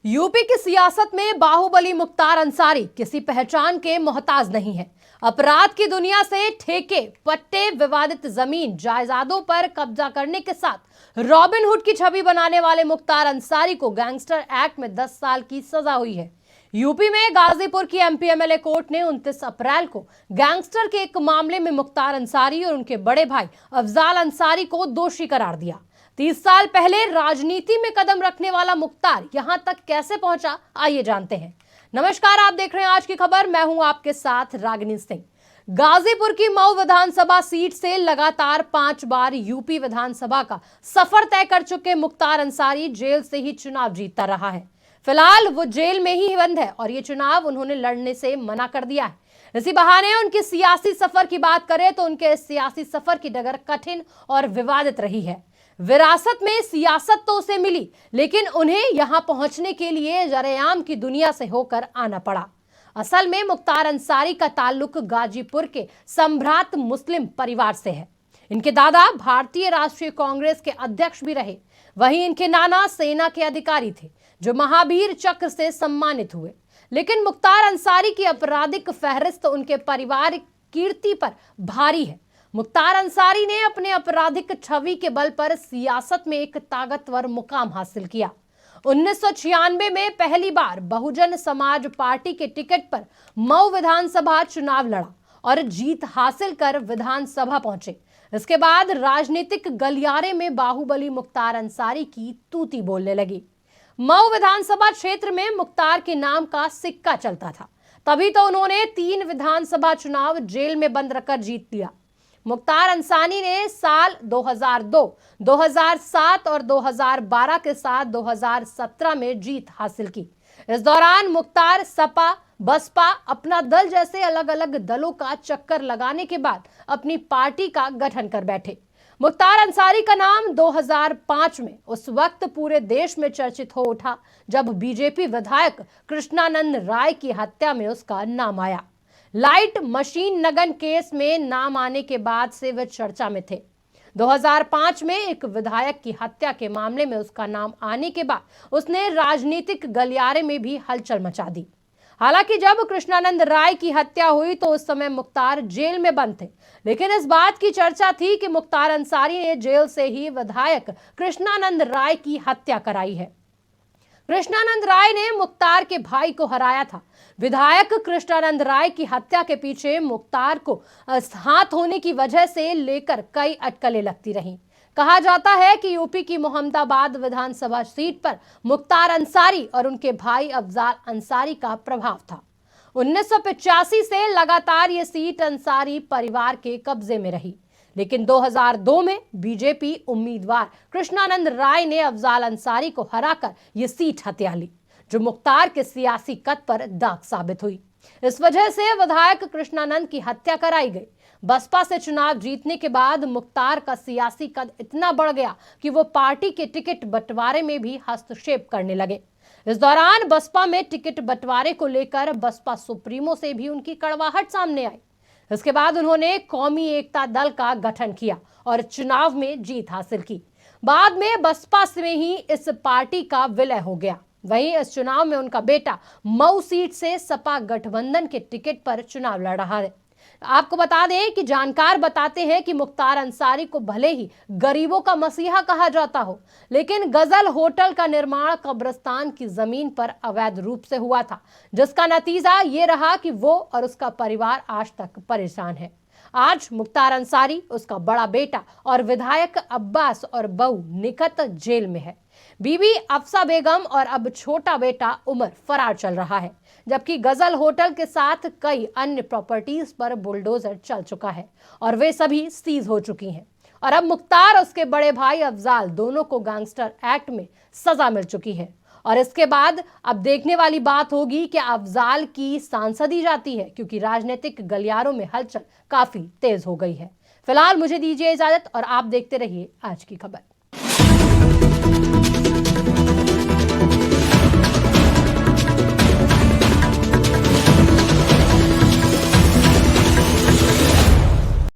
UP की सियासत में बाहुबली मुख्तार अंसारी किसी पहचान के मोहताज नहीं है। अपराध की दुनिया से ठेके, पट्टे, विवादित जमीन जायदादों पर कब्जा करने के साथ रॉबिनहुड की छवि बनाने वाले मुख्तार अंसारी को गैंगस्टर एक्ट में 10 साल की सजा हुई है। यूपी में गाजीपुर की एमपी एमएलए कोर्ट ने 29 अप्रैल को गैंगस्टर के एक मामले में मुख्तार अंसारी और उनके बड़े भाई अफजाल अंसारी को दोषी करार दिया। 30 साल पहले राजनीति में कदम रखने वाला मुख्तार यहां तक कैसे पहुंचा, आइए जानते हैं। नमस्कार, आप देख रहे हैं आज की खबर। मैं हूं आपके साथ रागिनी सिंह। गाजीपुर की मऊ विधानसभा सीट से लगातार 5 बार यूपी विधानसभा का सफर तय कर चुके मुख्तार अंसारी जेल से ही चुनाव जीतता रहा है। फिलहाल वो जेल में ही बंद है और ये चुनाव उन्होंने लड़ने से मना कर दिया है। इसी बहाने उनके सियासी सफर की बात करें तो उनके सियासी सफर की डगर कठिन और विवादित रही है। विरासत में सियासत तो उसे मिली, लेकिन उन्हें यहां पहुंचने के लिए जरेआम की दुनिया से होकर आना पड़ा। असल में मुख्तार अंसारी का ताल्लुक गाजीपुर के सम्भ्रात मुस्लिम परिवार से है। इनके दादा भारतीय राष्ट्रीय कांग्रेस के अध्यक्ष भी रहे। वहीं इनके नाना सेना के अधिकारी थे जो महावीर चक्र से सम्मानित हुए। लेकिन मुख्तार अंसारी की आपराधिक फहरिस्त उनके पारिवारिक कीर्ति पर भारी है। मुख्तार अंसारी ने अपने आपराधिक छवि के बल पर सियासत में एक ताकतवर मुकाम हासिल किया। 1996 में पहली बार बहुजन समाज पार्टी के टिकट पर मऊ विधानसभा चुनाव लड़ा और जीत हासिल कर विधानसभा पहुंचे। इसके बाद राजनीतिक गलियारे में बाहुबली मुख्तार अंसारी की तूती बोलने लगी। मऊ विधानसभा क्षेत्र में मुख्तार के नाम का सिक्का चलता था, तभी तो उन्होंने 3 विधानसभा चुनाव जेल में बंद रखकर जीत लिया। मुख्तार अंसारी ने साल 2002, 2007 और 2012 के साथ 2017 में जीत हासिल की। इस दौरान मुख्तार सपा, बसपा, अपना दल जैसे अलग अलग दलों का चक्कर लगाने के बाद अपनी पार्टी का गठन कर बैठे। मुख्तार अंसारी का नाम 2005 में उस वक्त पूरे देश में चर्चित हो उठा जब बीजेपी विधायक कृष्णानंद राय की हत्या में उसका नाम आया। लाइट मशीन नगन केस में नाम आने के बाद से वे चर्चा में थे। 2005 में एक विधायक की हत्या के मामले में उसका नाम आने के बाद उसने राजनीतिक गलियारे में भी हलचल मचा दी। हालांकि जब कृष्णानंद राय की हत्या हुई तो उस समय मुख्तार जेल में बंद थे, लेकिन इस बात की चर्चा थी कि मुख्तार अंसारी ने जेल से ही विधायक कृष्णानंद राय की हत्या कराई है। कृष्णानंद राय ने मुख्तार के भाई को हराया था। विधायक कृष्णानंद राय की हत्या के पीछे मुख्तार को हाथ होने की वजह से लेकर कई अटकलें लगती रहीं। कहा जाता है कि यूपी की मोहम्मदाबाद विधानसभा सीट पर मुख्तार अंसारी और उनके भाई अफजाल अंसारी का प्रभाव था। 1985 से लगातार ये सीट अंसारी परिवार के कब्जे में रही, लेकिन 2002 में बीजेपी उम्मीदवार कृष्णानंद राय ने अफजाल अंसारी को हराकर ये सीट हथिया ली, जो मुख्तार के सियासी कद पर दाग साबित हुई। इस वजह से विधायक कृष्णानंद की हत्या कराई गई। बसपा से चुनाव जीतने के बाद मुख्तार का सियासी कद इतना बढ़ गया कि वो पार्टी के टिकट बंटवारे में भी हस्तक्षेप करने लगे। इस दौरान बसपा में टिकट बंटवारे को लेकर बसपा सुप्रीमो से भी उनकी कड़वाहट सामने आई। इसके बाद उन्होंने कौमी एकता दल का गठन किया और चुनाव में जीत हासिल की। बाद में बसपा में ही इस पार्टी का विलय हो गया। वहीं इस चुनाव में उनका बेटा मऊ सीट से सपा गठबंधन के टिकट पर चुनाव लड़ रहा है। आपको बता दें कि जानकार बताते हैं कि मुख्तार अंसारी को भले ही गरीबों का मसीहा कहा जाता हो, लेकिन गजल होटल का निर्माण कब्रिस्तान की जमीन पर अवैध रूप से हुआ था, जिसका नतीजा ये रहा कि वो और उसका परिवार आज तक परेशान है। आज मुख्तार अंसारी, उसका बड़ा बेटा और विधायक अब्बास और बहू निकत जेल में है। बीबी अफसा बेगम और अब छोटा बेटा उमर फरार चल रहा है, जबकि गजल होटल के साथ कई अन्य प्रॉपर्टीज पर बुलडोजर चल चुका है और वे सभी सीज हो चुकी हैं। और अब मुख्तार और उसके बड़े भाई अफजाल दोनों को गैंगस्टर एक्ट में सजा मिल चुकी है। और इसके बाद अब देखने वाली बात होगी कि अफजाल की सांसदी जाती है, क्योंकि राजनीतिक गलियारों में हलचल काफी तेज हो गई है। फिलहाल मुझे दीजिए इजाजत और आप देखते रहिए आज की खबर।